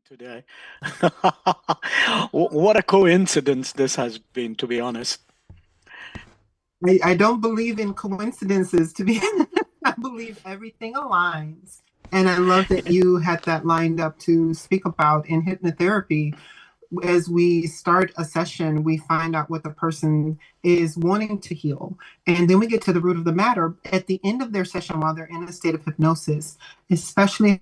today. What a coincidence this has been, to be honest. I don't believe in coincidences to be I believe everything aligns. And I love that you had that lined up to speak about in hypnotherapy. As we start a session, we find out what the person is wanting to heal. And then we get to the root of the matter at the end of their session while they're in a state of hypnosis, especially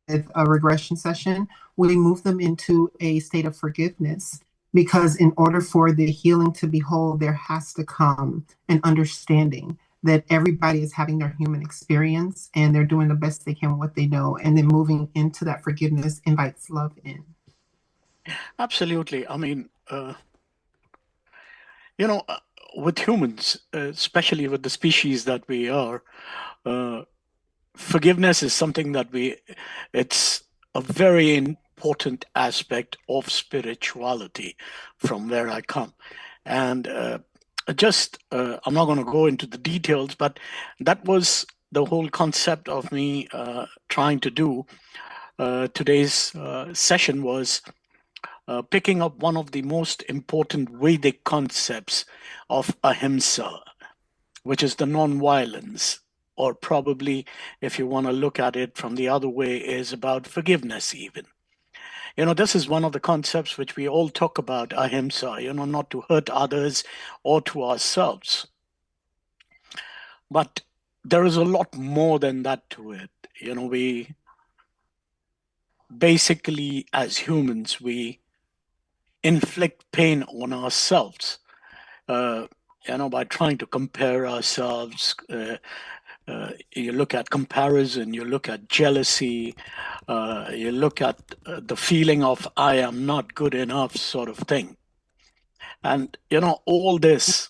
with a regression session, we move them into a state of forgiveness. Because in order for the healing to be whole, there has to come an understanding that everybody is having their human experience and they're doing the best they can with what they know. And then moving into that forgiveness invites love in. Absolutely. You know, uh, with humans, especially with the species that we are, uh, forgiveness is something it's a very important aspect of spirituality from where I come. And I'm not going to go into the details, but that was the whole concept of me trying to do today's session was picking up one of the most important Vedic concepts of ahimsa, which is the non-violence, or probably, if you want to look at it from the other way, is about forgiveness even. This is one of the concepts which we all talk about, ahimsa, not to hurt others or to ourselves. But there is a lot more than that to it. We basically, as humans, we inflict pain on ourselves, uh, by trying to compare ourselves. You look at comparison, you look at jealousy, you look at the feeling of I am not good enough sort of thing. And, all this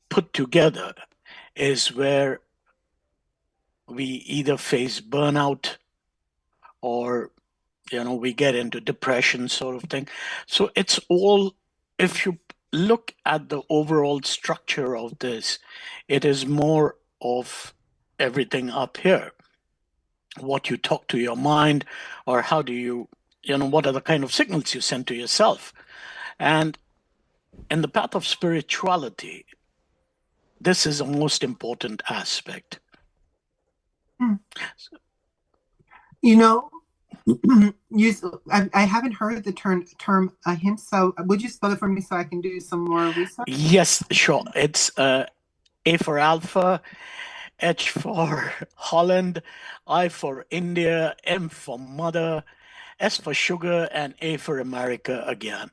put together is where we either face burnout or, we get into depression sort of thing. So it's all, if you look at the overall structure of this, it is more of everything up here. What you talk to your mind, or how do what are the kind of signals you send to yourself. And in the path of spirituality, this is a most important aspect. Hmm. You know, I haven't heard the term ahimsa. Would you spell it for me so I can do some more research? Yes, sure. It's A for Alpha, H for Holland, I for India, M for Mother, S for Sugar, and A for America again.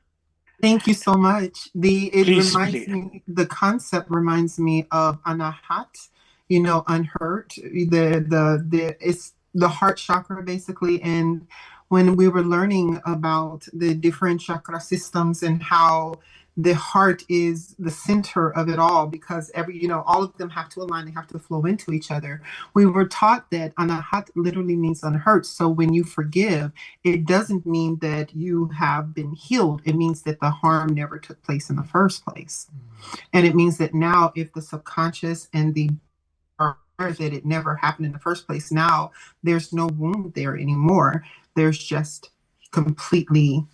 Thank you so much. Please, please. The concept reminds me of anahat, unhurt. It's the heart chakra basically. And when we were learning about the different chakra systems and how the heart is the center of it all, because all of them have to align, they have to flow into each other. We were taught that anahat literally means unhurt. So when you forgive, it doesn't mean that you have been healed. It means that the harm never took place in the first place. And it means that now, if the subconscious and the are that it never happened in the first place, now there's no wound there anymore. There's just completely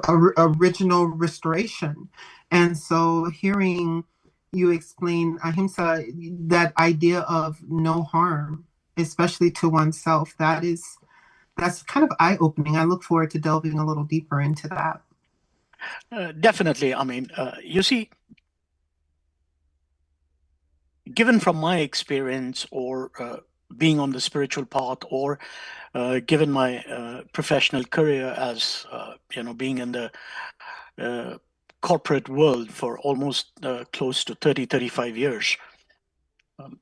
original restoration. And so hearing you explain ahimsa, that idea of no harm, especially to oneself, that's kind of eye-opening. I look forward to delving a little deeper into that. Definitely. You see, given from my experience, or being on the spiritual path, or given my professional career as being in the corporate world for almost close to 30-35 years, um,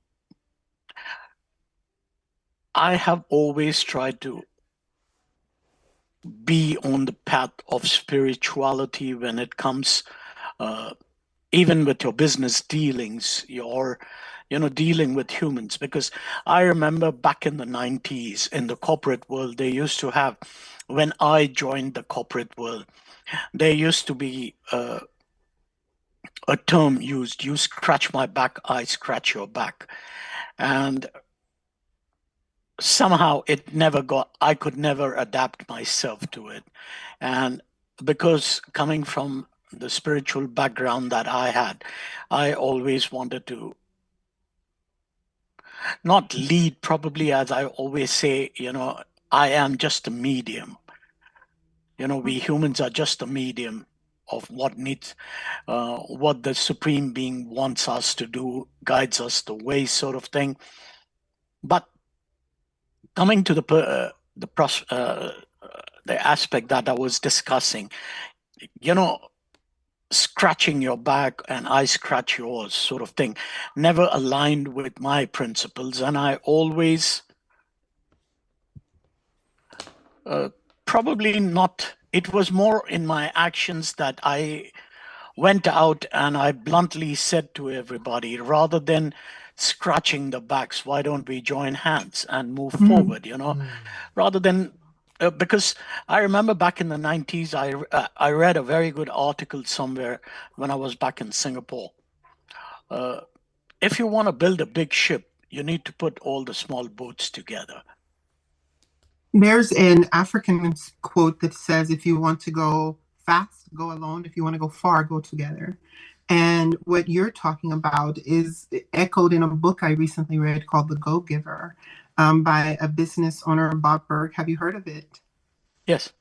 I have always tried to be on the path of spirituality when it comes, uh, even with your business dealings, your dealing with humans. Because I remember back in the 90s in the corporate world, they used to have, when I joined the corporate world, there used to be a term used: you scratch my back, I scratch your back. And somehow I could never adapt myself to it. And because coming from the spiritual background that I had, I always wanted to not lead, probably, as I always say, I am just a medium. We humans are just a medium of what the supreme being wants us to do, guides us the way, sort of thing. But coming to the aspect that I was discussing, you know, scratching your back and I scratch yours, sort of thing, never aligned with my principles, and I always uh, probably not. It was more in my actions that I went out and I bluntly said to everybody, rather than scratching the backs, why don't we join hands and move Mm. forward? Rather than because I remember back in the 90s, I read a very good article somewhere when I was back in Singapore. Uh, if you want to build a big ship, you need to put all the small boats together. There's an African quote that says, if you want to go fast, go alone. If you want to go far, go together. And what you're talking about is echoed in a book I recently read called The Go Giver, by a business owner, Bob Berg. Have you heard of it? Yes,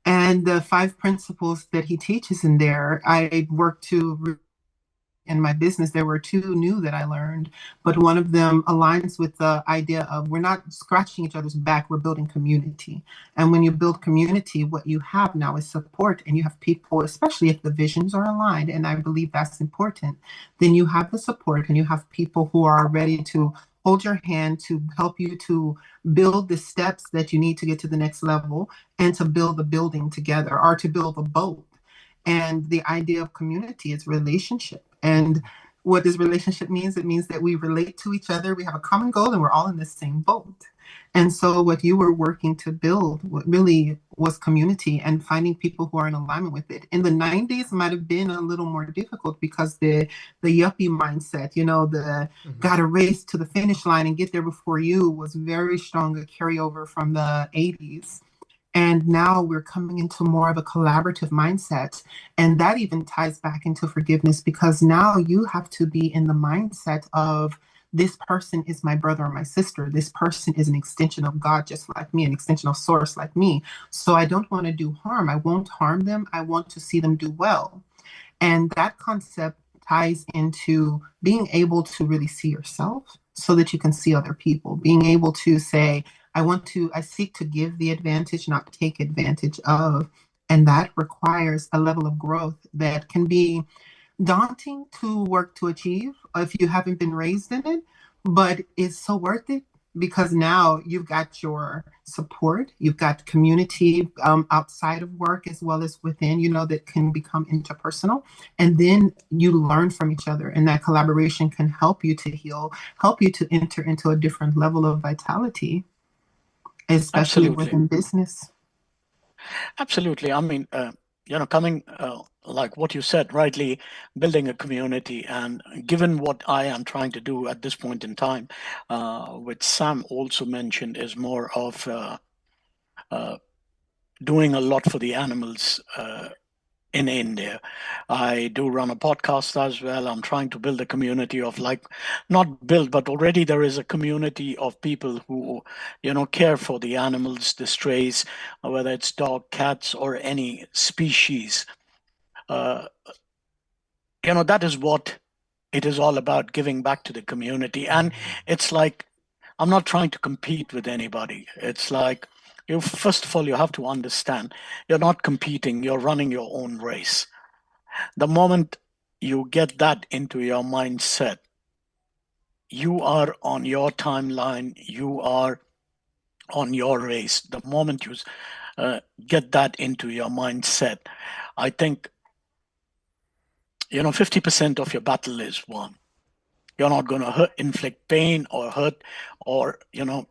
And the five principles that he teaches in there, I worked to in my business, there were two new that I learned, but one of them aligns with the idea of we're not scratching each other's back, we're building community. And when you build community, what you have now is support, and you have people, especially if the visions are aligned, and I believe that's important, then you have the support and you have people who are ready to hold your hand to help you to build the steps that you need to get to the next level and to build the building together or to build a boat. And the idea of community is relationship. And what does relationship means? It means that we relate to each other, we have a common goal, and we're all in the same boat. And so what you were working to build, what really was community and finding people who are in alignment with it. In the 90s might have been a little more difficult because the yuppie mindset, the gotta race to the finish line and get there before you was very strong, a carryover from the 80s. And now we're coming into more of a collaborative mindset. And that even ties back into forgiveness because now you have to be in the mindset of this person is my brother or my sister. This person is an extension of God, just like me, an extension of source like me. So I don't want to do harm. I won't harm them. I want to see them do well. And that concept ties into being able to really see yourself so that you can see other people, being able to say, I seek to give the advantage, not take advantage of. And that requires a level of growth that can be daunting to work to achieve if you haven't been raised in it, but it's so worth it because now you've got your support, you've got community outside of work as well as within, that can become interpersonal. And then you learn from each other, and that collaboration can help you to heal, help you to enter into a different level of vitality, especially absolutely. within business. Absolutely. I mean, coming like what you said, rightly, building a community, and given what I am trying to do at this point in time, which Sam also mentioned, is more of uh, doing a lot for the animals in India. I do run a podcast as well. I'm trying to build a community of not build, but already there is a community of people who, care for the animals, the strays, whether it's dog, cats, or any species. Uh, that is what it is all about, giving back to the community. And it's like, I'm not trying to compete with anybody. It's like, first of all, you have to understand you're not competing, you're running your own race. The moment you get that into your mindset, you are on your timeline, you are on your race. The moment you get that into your mindset, I think 50% of your battle is won. You're not going to inflict pain or hurt, or you're not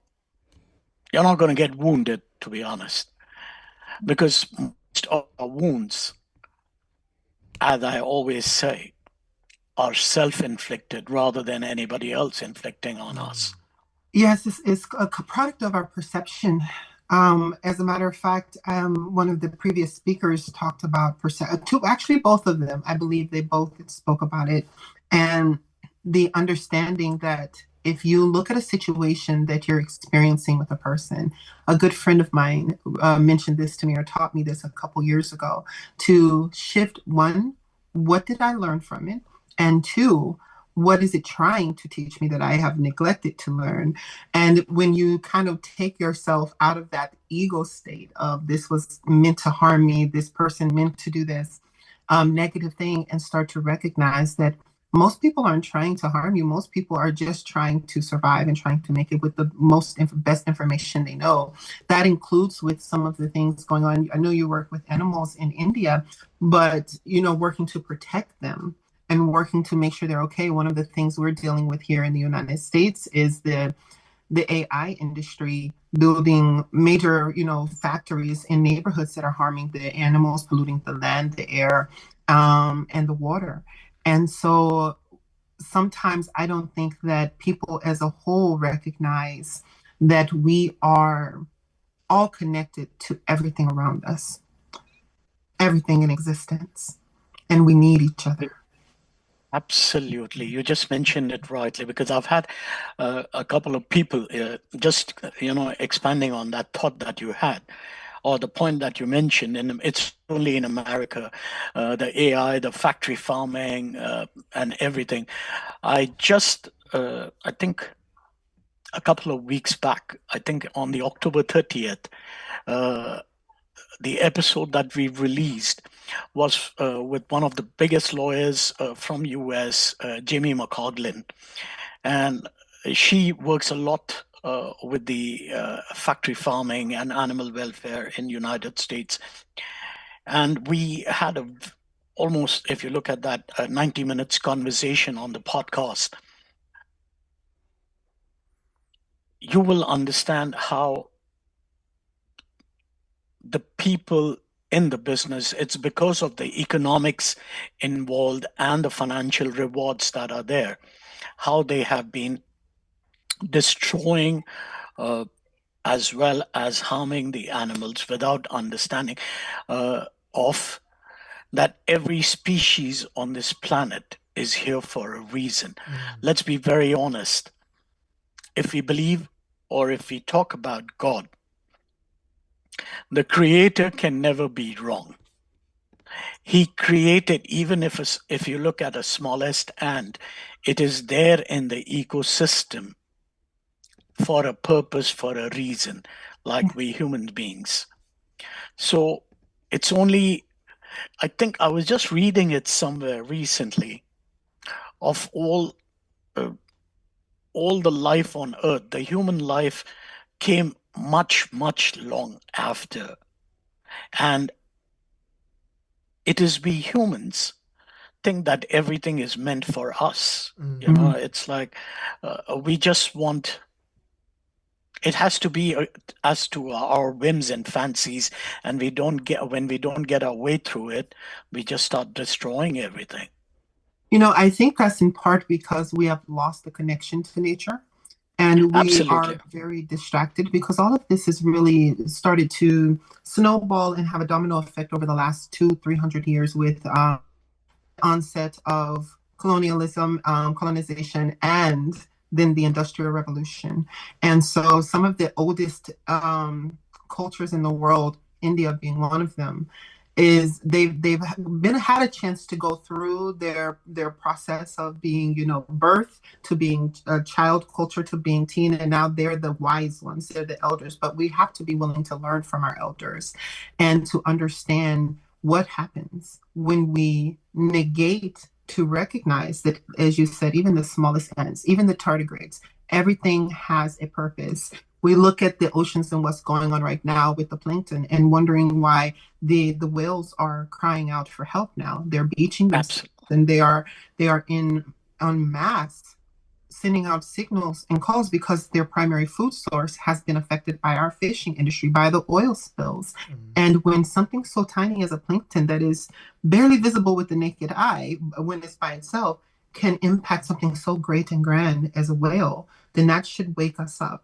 going to get wounded, to be honest, because most of our wounds, as I always say, are self-inflicted rather than anybody else inflicting on us. Yes, it's a product of our perception. As a matter of fact, one of the previous speakers talked about two, actually both of them. I believe they both spoke about it, and the understanding that if you look at a situation that you're experiencing with a person, a good friend of mine mentioned this to me or taught me this a couple years ago, to shift one, what did I learn from it? And two, what is it trying to teach me that I have neglected to learn? And when you kind of take yourself out of that ego state of this was meant to harm me, this person meant to do this negative thing, and start to recognize that most people aren't trying to harm you. Most people are just trying to survive and trying to make it with the best information they know. That includes with some of the things going on. I know you work with animals in India, but working to protect them and working to make sure they're okay. One of the things we're dealing with here in the United States is the AI industry building major, factories in neighborhoods that are harming the animals, polluting the land, the air, and the water. And so sometimes I don't think that people as a whole recognize that we are all connected to everything around us, everything in existence, and we need each other. Absolutely. You just mentioned it rightly because I've had a couple of people just, expanding on that thought that you had or the point that you mentioned. And it's only in America, the AI, the factory farming, and everything. I think a couple of weeks back, I think on the October 30th, uh, the episode that we released was with one of the biggest lawyers from US, Jamie McCoglin, and she works a lot with the factory farming and animal welfare in United States. And we had almost, if you look at that, 90 minutes conversation on the podcast, you will understand how the people in the business, it's because of the economics involved and the financial rewards that are there, how they have been destroying uh, as well as harming the animals without understanding of that every species on this planet is here for a reason. Let's be very honest. If we believe or if we talk about God, the creator can never be wrong. He created, even if you look at a smallest ant, it is there in the ecosystem for a purpose, for a reason, like we human beings. So it's only, I think I was just reading it somewhere recently, of uh, all the life on earth, the human life came much, much long after. And it is we humans think that everything is meant for us. Mhm. It's like we just want, it has to be as to our whims and fancies, and when we don't get our way through it, we just start destroying everything. I think that's in part because we have lost the connection to nature and we Absolutely. are very distracted because all of this has really started to snowball and have a domino effect over the last 300 years with onset of colonialism, colonization, and then the Industrial Revolution. And so some of the oldest cultures in the world, India being one of them, is they've been had a chance to go through their process of being birth to being a child culture to being teen, and now they're the wise ones, they're the elders, but we have to be willing to learn from our elders and to understand what happens when we negate to recognize that, as you said, even the smallest ants, even the tardigrades, everything has a purpose. We look at the oceans and what's going on right now with the plankton and wondering why the whales are crying out for help now. They're beaching themselves Absolutely. and they are in en masse sending out signals and calls because their primary food source has been affected by our fishing industry, by the oil spills. And when something so tiny as a plankton that is barely visible with the naked eye, when it's by itself, can impact something so great and grand as a whale, then that should wake us up.